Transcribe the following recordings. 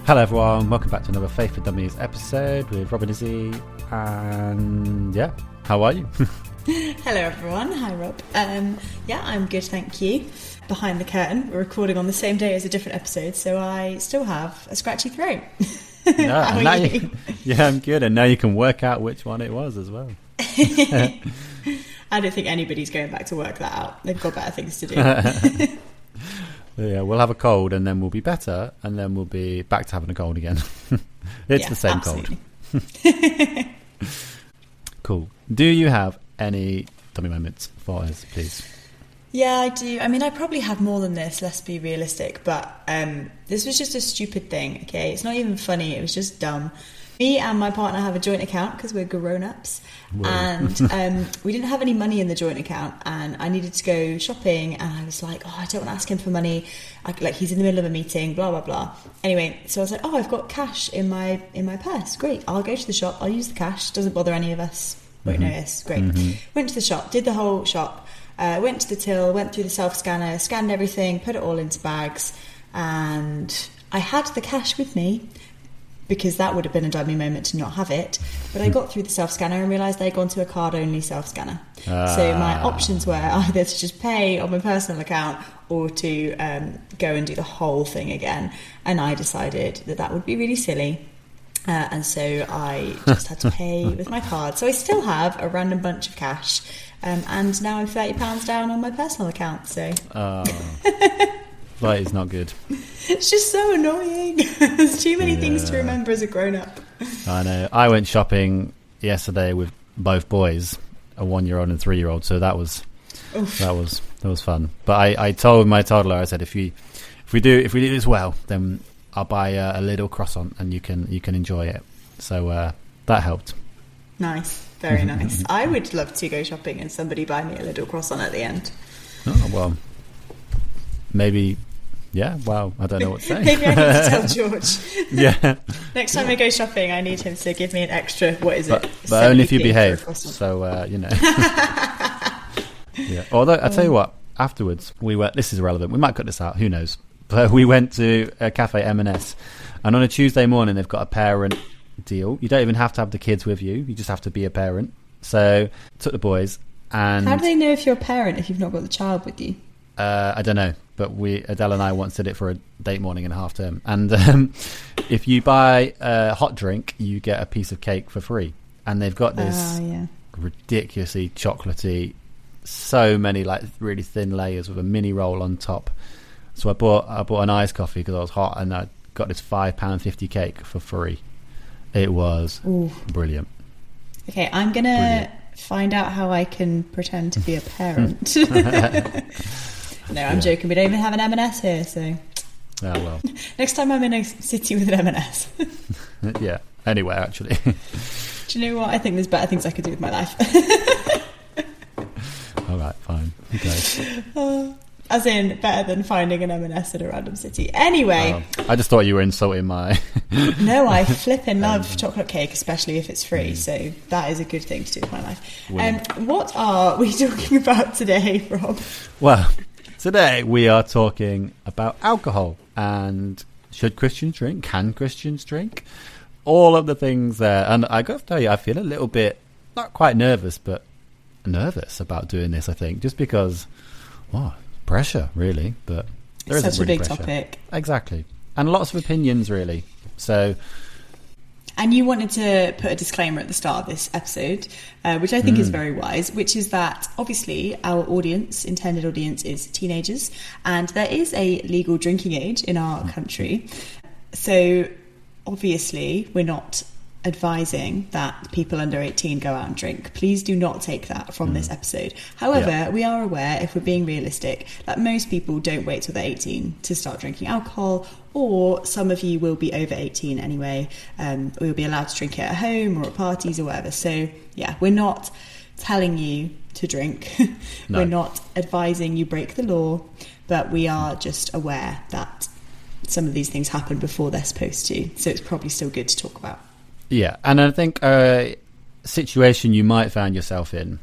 Hello everyone, welcome back to another Faith for Dummies episode with Rob and Izzie, and yeah, how are you? Hello everyone, hi Rob. Yeah, I'm good, thank you. Behind the curtain, we're recording on the same day as a different episode, so I still have a scratchy throat. How are you? Yeah, I'm good, and now you can work out which one it was as well. I don't think anybody's going back to work that out. They've got better things to do. Yeah, we'll have a cold and then we'll be better, and then we'll be back to having a cold again. It's the same absolutely. Cold. Cool. Do you have any dummy moments for us, please? Yeah, I do. I mean, I probably have more than this, let's be realistic, but this was just a stupid thing, okay? It's not even funny, it was just dumb. Me and my partner have a joint account because we're grown-ups. Whoa. And we didn't have any money in the joint account, and I needed to go shopping, and I was like, I don't want to ask him for money, like he's in the middle of a meeting, blah blah blah. Anyway, so I was like, I've got cash in my purse, great, I'll go to the shop, I'll use the cash, doesn't bother any of us, won't notice, great. Went to the shop, did the whole shop, went to the till, went through the self-scanner, scanned everything, put it all into bags, and I had the cash with me, because that would have been a dummy moment to not have it. But I got through the self-scanner and realised they'd gone to a card-only self-scanner. So my options were either to just pay on my personal account or to go and do the whole thing again. And I decided that would be really silly. And so I just had to pay with my card. So I still have a random bunch of cash. And now I'm £30 down on my personal account. So... That is not good. It's just so annoying. There's too many things to remember as a grown-up. I know. I went shopping yesterday with both boys, a 1-year-old and a 3-year-old. So that was fun. But I told my toddler, I said, if we do this well, then I'll buy a little croissant and you can enjoy it. So that helped. Nice, very nice. I would love to go shopping and somebody buy me a little croissant at the end. Oh well, maybe. Yeah, wow, I don't know what to say. Maybe I need to tell George. Yeah. Next time I go shopping, I need him to give me an extra, but only if you behave. So, you know. Yeah. Although, I'll tell you what, afterwards, we went, this is irrelevant, we might cut this out, who knows. But we went to a cafe, M&S, and on a Tuesday morning, they've got a parent deal. You don't even have to have the kids with you, you just have to be a parent. So, took the boys, and... How do they know if you're a parent if you've not got the child with you? I don't know, but Adele and I once did it for a date morning in a half term, and if you buy a hot drink you get a piece of cake for free, and they've got this ridiculously chocolatey, so many like really thin layers with a mini roll on top. So I bought an iced coffee because I was hot, and I got this £5.50 cake for free. It was brilliant. Okay, I'm gonna find out how I can pretend to be a parent. No, I'm joking. We don't even have an M&S here, so... Oh, well. Next time I'm in a city with an M&S. Yeah, anywhere, actually. Do you know what? I think there's better things I could do with my life. All right, fine. Okay. As in, better than finding an M&S in a random city. Anyway... I just thought you were insulting my... No, I flipping love chocolate cake, especially if it's free, so that is a good thing to do with my life. What are we talking about today, Rob? Well... Today we are talking about alcohol and should Christians drink? Can Christians drink? All of the things there. And I got to tell you, I feel a little bit, not quite nervous, but nervous about doing this, I think. Just because, pressure, really. But there it's isn't such really a big pressure. Topic. Exactly. And lots of opinions, really. So... And you wanted to put a disclaimer at the start of this episode, which I think is very wise, which is that obviously our intended audience is teenagers, and there is a legal drinking age in our country. So obviously we're not advising that people under 18 go out and drink. Please do not take that from this episode. However, we are aware, if we're being realistic, that most people don't wait till they're 18 to start drinking alcohol, or some of you will be over 18 anyway. We'll be allowed to drink it at home or at parties or whatever. So yeah, we're not telling you to drink. No. We're not advising you break the law, but we are just aware that some of these things happen before they're supposed to. So it's probably still good to talk about. Yeah, and I think a situation you might find yourself in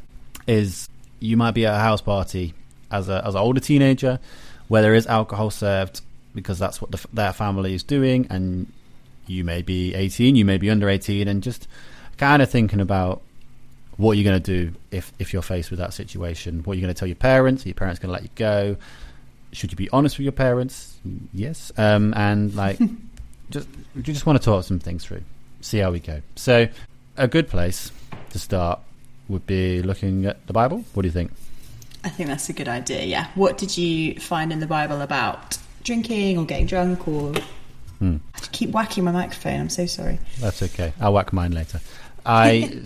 is you might be at a house party as an older teenager where there is alcohol served because that's what their family is doing, and you may be 18, you may be under 18, and just kind of thinking about what you're going to do if you're faced with that situation. What you're going to tell your parents? Are your parents going to let you go? Should you be honest with your parents? Yes. And like, you just want to talk some things through, see how we go. So a good place to start would be looking at the Bible. What do you think? I think that's a good idea, yeah. What did you find in the Bible about drinking or getting drunk or... I keep whacking my microphone, I'm so sorry. That's okay. I'll whack mine later. Look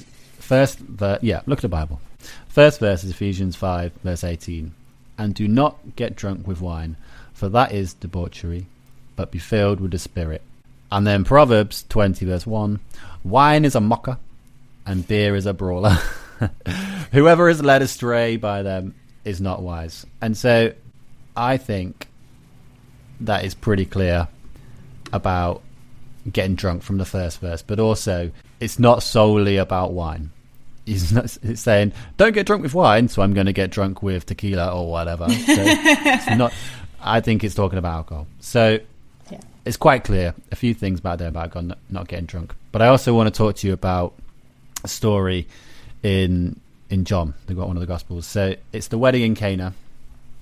at the Bible. First verse is Ephesians 5, verse 18. And do not get drunk with wine, for that is debauchery, but be filled with the Spirit. And then Proverbs 20, verse 1. Wine is a mocker, and beer is a brawler. Whoever is led astray by them is not wise. And so I think that is pretty clear about getting drunk from the first verse, but also it's not solely about wine. It's saying don't get drunk with wine, so I'm going to get drunk with tequila or whatever. So it's not. I think it's talking about alcohol. So it's quite clear a few things about there about God not getting drunk. But I also want to talk to you about a story in John. They've got one of the Gospels. So it's the wedding in Cana,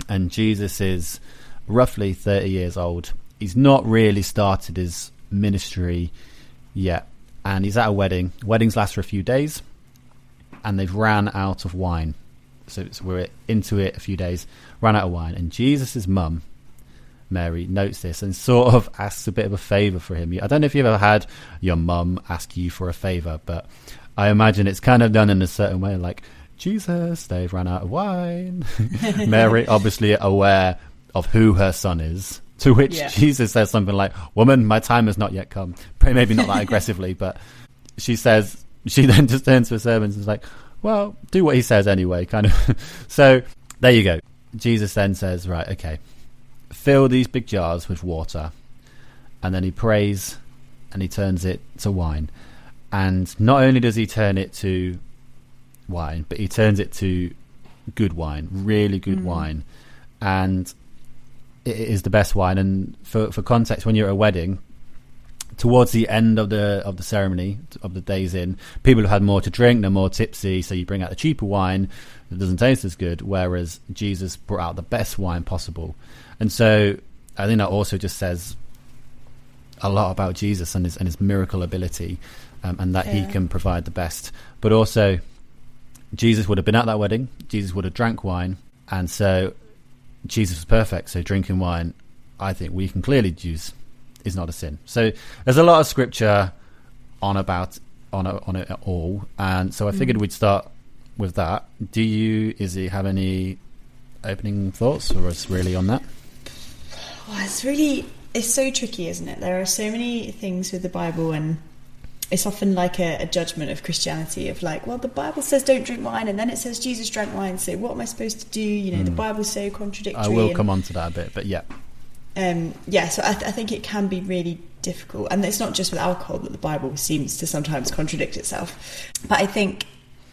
and Jesus is roughly 30 years old. He's not really started his ministry yet, and he's at a wedding. Weddings last for a few days, and they've ran out of wine. So we're into it a few days, ran out of wine, and Jesus' mum, Mary, notes this and sort of asks a bit of a favour for him. I don't know if you've ever had your mum ask you for a favour, but I imagine it's kind of done in a certain way, like, Jesus, they've run out of wine. Mary, obviously aware of who her son is, to which Jesus says something like, woman, my time has not yet come. Maybe not that aggressively, but she then just turns to her servants and is like, well, do what he says anyway, kind of. So there you go. Jesus then says, right, okay, fill these big jars with water. And then he prays and he turns it to wine. And not only does he turn it to wine, but he turns it to good wine, really good wine. And it is the best wine. And for context, when you're at a wedding, towards the end of the ceremony, of the days in, people have had more to drink, they're more tipsy, so you bring out the cheaper wine that doesn't taste as good, whereas Jesus brought out the best wine possible. And so I think that also just says a lot about Jesus and his miracle ability, and that he can provide the best. But also, Jesus would have been at that wedding, Jesus would have drank wine, and so Jesus was perfect. So drinking wine, I think we can clearly deduce, is not a sin. So there's a lot of scripture on it all, and so I figured we'd start with that. Do you, Izzie, have any opening thoughts, or is really on that? Oh, it's so tricky, isn't it? There are so many things with the Bible, and it's often like a judgment of Christianity of like, well, the Bible says don't drink wine, and then it says Jesus drank wine, so what am I supposed to do? You know, the Bible's so contradictory. I will come on to that a bit, but yeah. So I think it can be really difficult, and it's not just with alcohol that the Bible seems to sometimes contradict itself. But I think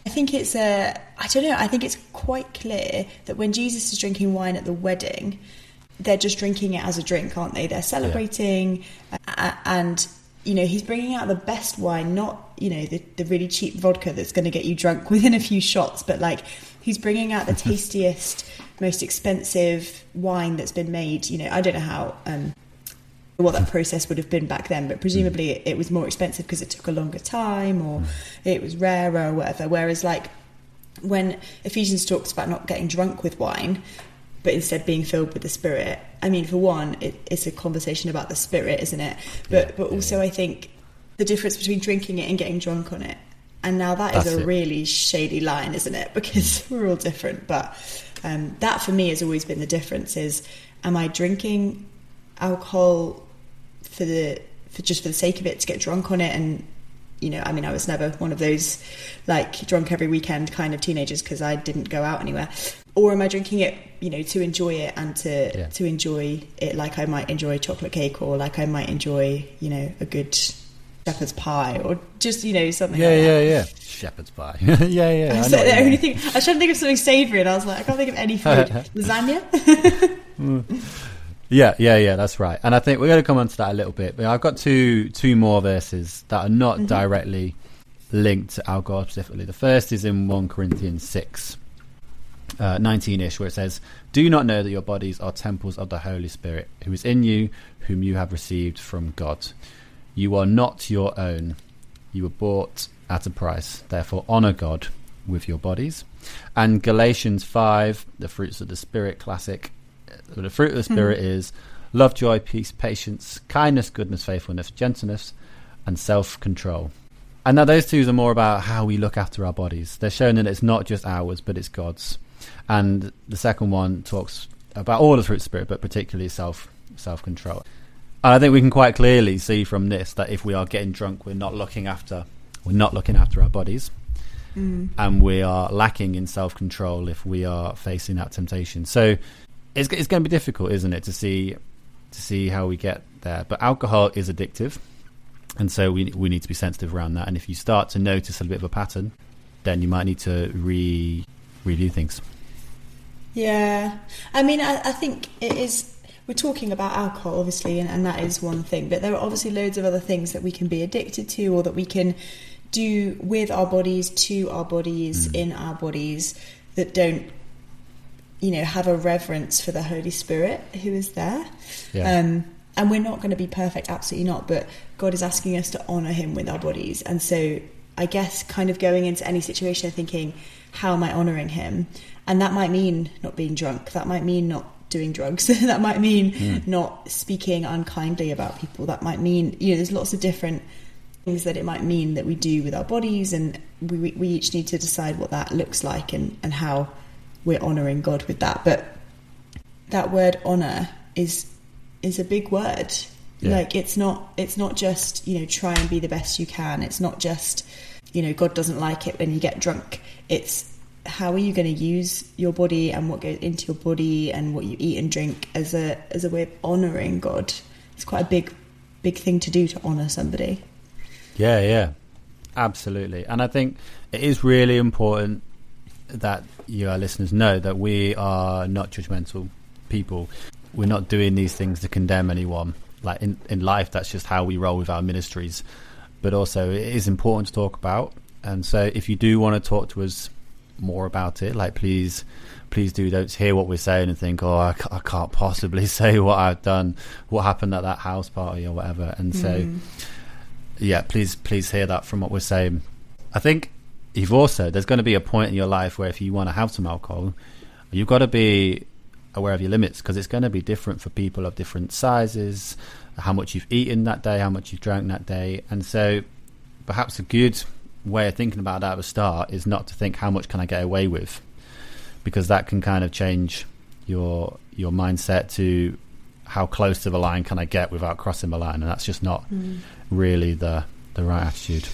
it's I don't know. I think it's quite clear that when Jesus is drinking wine at the wedding, they're just drinking it as a drink, aren't they? They're celebrating, and you know, he's bringing out the best wine, not, you know, the really cheap vodka that's going to get you drunk within a few shots, but like he's bringing out the tastiest, most expensive wine that's been made. You know, I don't know how what that process would have been back then, but presumably it was more expensive because it took a longer time, or it was rarer or whatever. Whereas like when Ephesians talks about not getting drunk with wine, but instead being filled with the Spirit, I mean, for one, it's a conversation about the Spirit, isn't it? But also I think the difference between drinking it and getting drunk on it, and now that's a really shady line, isn't it? Because we're all different. But that for me has always been the difference: is am I drinking alcohol for the sake of it, to get drunk on it? And you know, I mean, I was never one of those like drunk every weekend kind of teenagers because I didn't go out anywhere. Or am I drinking it, you know, to enjoy it and to enjoy it like I might enjoy chocolate cake, or like I might enjoy, you know, a good shepherd's pie, or just, you know, something like that. Yeah. Shepherd's pie. yeah. I was trying to think of something savoury, and I was like, I can't think of any food. Lasagna? Yeah, that's right. And I think we're going to come on to that a little bit. But I've got two more verses that are not directly linked to alcohol specifically. The first is in 1 Corinthians 6, 19-ish, where it says, "Do you not know that your bodies are temples of the Holy Spirit, who is in you, whom you have received from God? You are not your own. You were bought at a price. Therefore, honor God with your bodies." And Galatians 5, the fruits of the Spirit, classic. The fruit of the Spirit is love, joy, peace, patience, kindness, goodness, faithfulness, gentleness, and self-control. And now those two are more about how we look after our bodies. They're showing that it's not just ours, but it's God's. And the second one talks about all the fruit of the Spirit, but particularly self-control. And I think we can quite clearly see from this that if we are getting drunk, we're not looking after our bodies. And we are lacking in self-control if we are facing that temptation. So it's going to be difficult, isn't it, to see how we get there. But alcohol is addictive, and so we need to be sensitive around that. And if you start to notice a bit of a pattern, then you might need to redo things. Yeah, I mean, I think it is. We're talking about alcohol, obviously, and that is one thing. But there are obviously loads of other things that we can be addicted to, or that we can do with our bodies, to our bodies, in our bodies, that don't, have a reverence for the Holy Spirit who is there. And we're not going to be perfect, absolutely not, but God is asking us to honour him with our bodies. And so I guess kind of going into any situation and thinking, how am I honouring him? And that might mean not being drunk, that might mean not doing drugs, that might mean not speaking unkindly about people, that might mean, there's lots of different things that it might mean that we do with our bodies, and we each need to decide what that looks like and how we're honouring God with that. But that word honour is a big word. Like it's not just try and be the best you can. It's not just God doesn't like it when you get drunk. It's how are you going to use your body and what goes into your body and what you eat and drink as a way of honouring God. It's quite a big thing to do, to honour somebody. Yeah, absolutely. And I think it is really important that you, our listeners, know that we are not judgmental people. We're not doing these things to condemn anyone. Like in life, that's just how we roll with our ministries. But also, it is important to talk about. And so if you do want to talk to us more about it, like please do. Don't hear what we're saying and think, I can't possibly say what I've done, what happened at that house party or whatever. And so please hear that from what we're saying. I think there's going to be a point in your life where if you want to have some alcohol, you've got to be aware of your limits, because it's going to be different for people of different sizes, how much you've eaten that day, how much you've drank that day. And so perhaps a good way of thinking about that at the start is not to think, how much can I get away with, because that can kind of change your mindset to how close to the line can I get without crossing the line, and that's just not really the right attitude.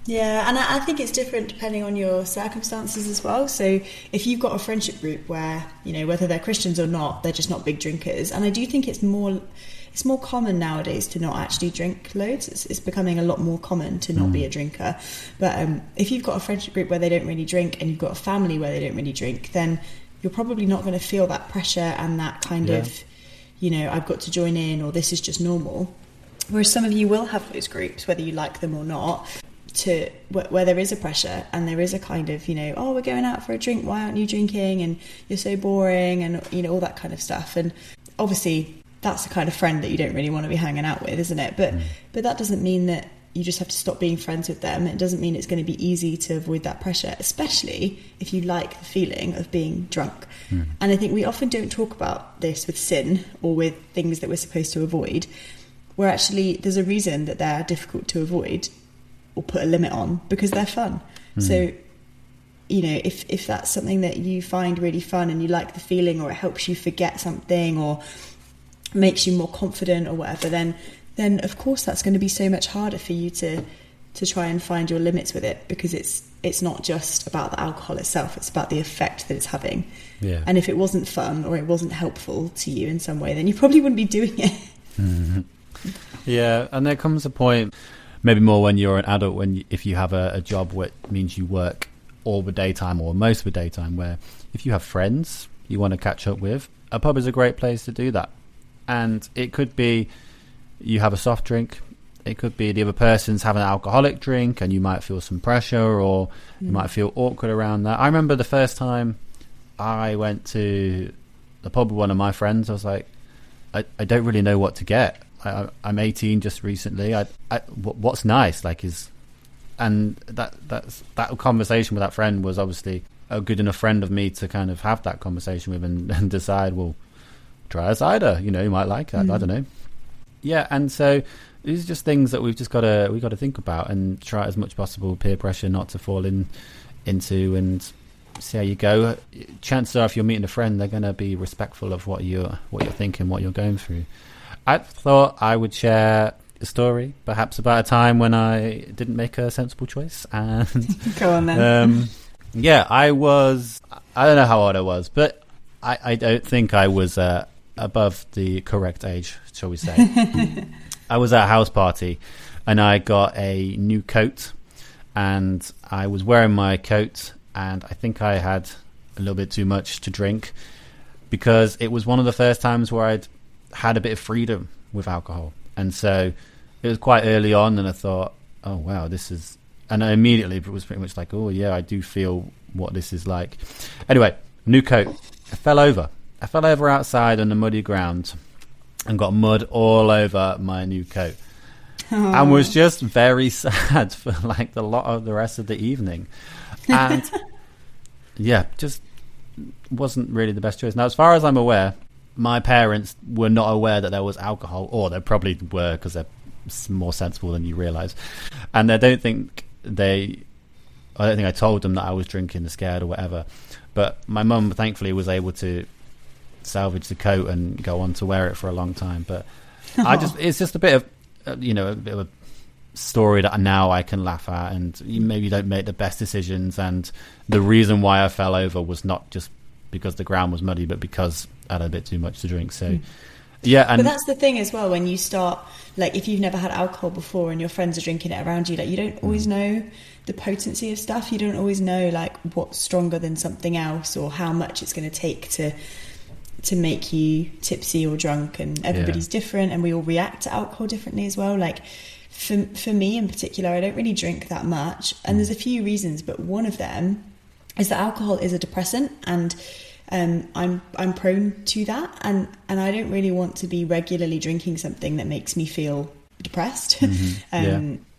Yeah, and I think it's different depending on your circumstances as well. So if you've got a friendship group where, whether they're Christians or not, they're just not big drinkers, and I do think it's more common nowadays to not actually drink loads. It's becoming a lot more common to not be a drinker. But if you've got a friendship group where they don't really drink, and you've got a family where they don't really drink, then you're probably not going to feel that pressure and that kind of, I've got to join in, or this is just normal. Whereas some of you will have those groups, whether you like them or not, where there is a pressure and there is a kind of, we're going out for a drink, why aren't you drinking? And you're so boring, and, all that kind of stuff. And obviously that's the kind of friend that you don't really want to be hanging out with, isn't it? But that doesn't mean that you just have to stop being friends with them. It doesn't mean it's going to be easy to avoid that pressure, especially if you like the feeling of being drunk. And I think we often don't talk about this with sin or with things that we're supposed to avoid, where actually there's a reason that they're difficult to avoid or put a limit on, because they're fun. So, if that's something that you find really fun and you like the feeling, or it helps you forget something or makes you more confident or whatever, then of course that's going to be so much harder for you to try and find your limits with it, because it's not just about the alcohol itself, it's about the effect that it's having. And if it wasn't fun or it wasn't helpful to you in some way, then you probably wouldn't be doing it. Yeah, and there comes a point, maybe more when you're an adult, if you have a job where it means you work all the daytime or most of the daytime, where if you have friends you want to catch up with, a pub is a great place to do that. And it could be you have a soft drink. It could be the other person's having an alcoholic drink and you might feel some pressure, or you might feel awkward around that. I remember the first time I went to the pub with one of my friends, I was like, I don't really know what to get. I'm 18 just recently. What's nice? And that conversation with that friend was obviously a good enough friend of me to kind of have that conversation with and decide, well, try a cider. You might like that. I don't know. Yeah, and so these are just things that we've got to think about and try as much possible peer pressure not to fall into, and see how you go. Chances are, if you're meeting a friend, they're going to be respectful of what you're thinking, what you're going through. I thought I would share a story, perhaps about a time when I didn't make a sensible choice. And go on then. I don't know how old I was, but I don't think I was above the correct age, shall we say. I was at a house party and I got a new coat, and I was wearing my coat, and I think I had a little bit too much to drink, because it was one of the first times where I'd had a bit of freedom with alcohol. And so it was quite early on, and I thought, oh wow, and I immediately was pretty much like, oh yeah, I do feel what this is like. Anyway, new coat. I fell over outside on the muddy ground and got mud all over my new coat. Aww. And was just very sad for a lot of the rest of the evening. And yeah, just wasn't really the best choice. Now, as far as I'm aware, my parents were not aware that there was alcohol, or they probably were, because they're more sensible than you realise. And I don't think I told them that I was drinking, or scared or whatever. But my mum, thankfully, was able to salvage the coat and go on to wear it for a long time. But it's just a bit of a bit of a story that now I can laugh at, and you maybe don't make the best decisions. And the reason why I fell over was not just because the ground was muddy, but because I had a bit too much to drink. So yeah. And but that's the thing as well, when you start, if you've never had alcohol before and your friends are drinking it around you, you don't always know the potency of stuff. You don't always know what's stronger than something else, or how much it's going to take to make you tipsy or drunk. And everybody's different, and we all react to alcohol differently as well. For me in particular, I don't really drink that much, and there's a few reasons, but one of them is that alcohol is a depressant, and I'm prone to that, and I don't really want to be regularly drinking something that makes me feel depressed.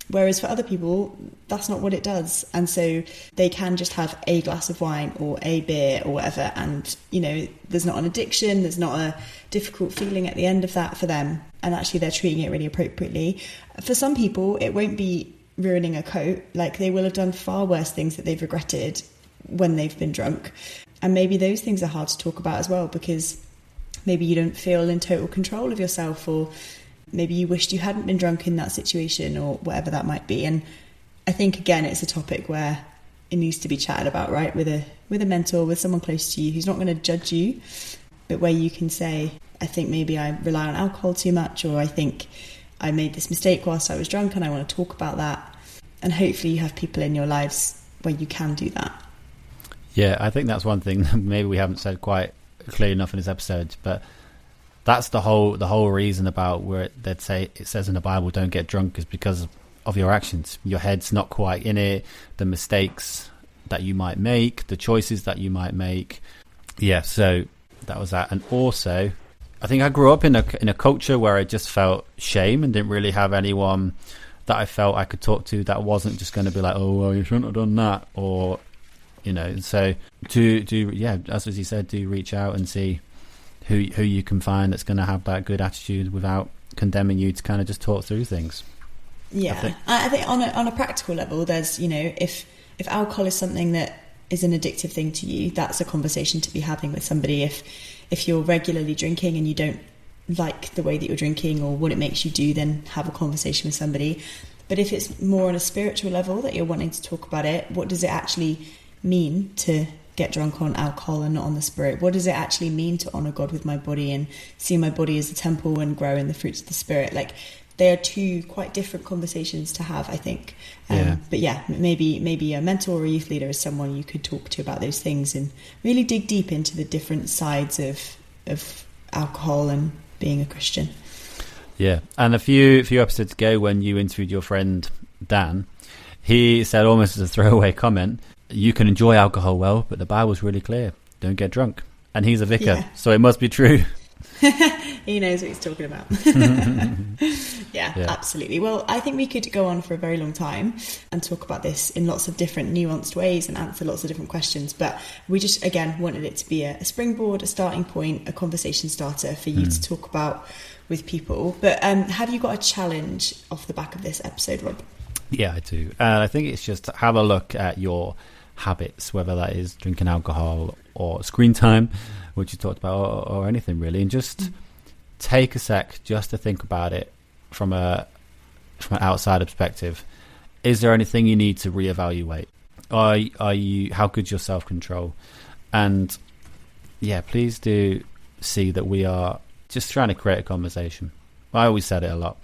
Whereas for other people, that's not what it does, and so they can just have a glass of wine or a beer or whatever, and there's not an addiction, there's not a difficult feeling at the end of that for them, and actually they're treating it really appropriately. For some people, it won't be ruining a coat. They will have done far worse things that they've regretted when they've been drunk, and maybe those things are hard to talk about as well, because maybe you don't feel in total control of yourself, or maybe you wished you hadn't been drunk in that situation, or whatever that might be. And I think, again, it's a topic where it needs to be chatted about, right, with a mentor, with someone close to you who's not going to judge you, but where you can say, I think maybe I rely on alcohol too much, or I think I made this mistake whilst I was drunk and I want to talk about that. And hopefully you have people in your lives where you can do that. Yeah, I think that's one thing that maybe we haven't said quite clearly enough in this episode, but that's the whole reason about where they'd say it says in the Bible, don't get drunk, is because of your actions. Your head's not quite in it, the mistakes that you might make, the choices that you might make. Yeah, so that was that. And also, I think I grew up in a culture where I just felt shame and didn't really have anyone that I felt I could talk to that wasn't just going to be like, oh, well, you shouldn't have done that, or so as you said, do reach out and see who you can find that's going to have that good attitude without condemning you, to kind of just talk through things. Yeah, I think on a practical level, there's if alcohol is something that is an addictive thing to you, that's a conversation to be having with somebody. If you're regularly drinking and you don't like the way that you're drinking or what it makes you do, then have a conversation with somebody. But if it's more on a spiritual level that you're wanting to talk about it, what does it actually mean to get drunk on alcohol and not on the spirit? What does it actually mean to honour God with my body and see my body as a temple and grow in the fruits of the spirit? They are two quite different conversations to have, I think. But yeah, maybe a mentor or a youth leader is someone you could talk to about those things and really dig deep into the different sides of alcohol and being a Christian. Yeah, and a few episodes ago when you interviewed your friend Dan, he said almost as a throwaway comment, you can enjoy alcohol well, but the Bible's really clear. Don't get drunk. And he's a vicar, so it must be true. He knows what he's talking about. Yeah, absolutely. Well, I think we could go on for a very long time and talk about this in lots of different nuanced ways and answer lots of different questions. But we just, again, wanted it to be a springboard, a starting point, a conversation starter for you to talk about with people. But have you got a challenge off the back of this episode, Rob? Yeah, I do. I think it's just to have a look at your habits, whether that is drinking alcohol or screen time, which you talked about, or anything really, and just take a sec just to think about it from an outsider perspective. Is there anything you need to reevaluate? Are you how good's your self-control? And yeah, please do see that we are just trying to create a conversation. I always said it a lot.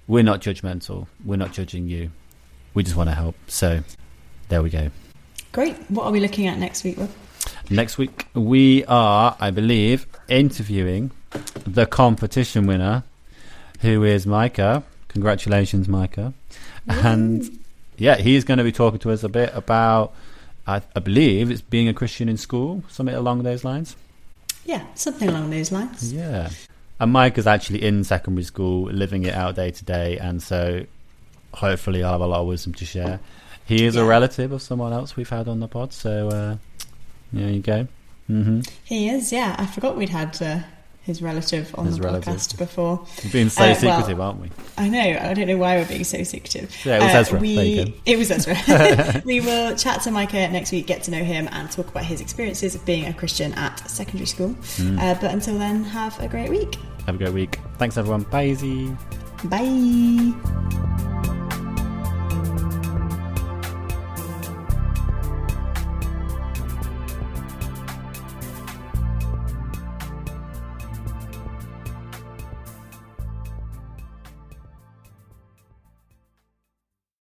We're not judgmental. We're not judging you. We just want to help. So there we go. Great. What are we looking at next week, Rob? Next week, we are, I believe, interviewing the competition winner, who is Micah. Congratulations, Micah. Yay. And yeah, he's going to be talking to us a bit about, I believe, it's being a Christian in school, something along those lines. Yeah, something along those lines. Yeah. And Micah's actually in secondary school, living it out day to day, and so hopefully I'll have a lot of wisdom to share. He is a relative of someone else we've had on the pod, so there you go. Mm-hmm. He is, yeah. I forgot we'd had his relative on the podcast before. We're being so secretive, aren't we? I know. I don't know why we're being so secretive. Yeah, it was Ezra. There you go. It was Ezra. We will chat to Micah next week, get to know him, and talk about his experiences of being a Christian at secondary school. But until then, have a great week. Have a great week. Thanks, everyone. Bye, Izzie. Bye.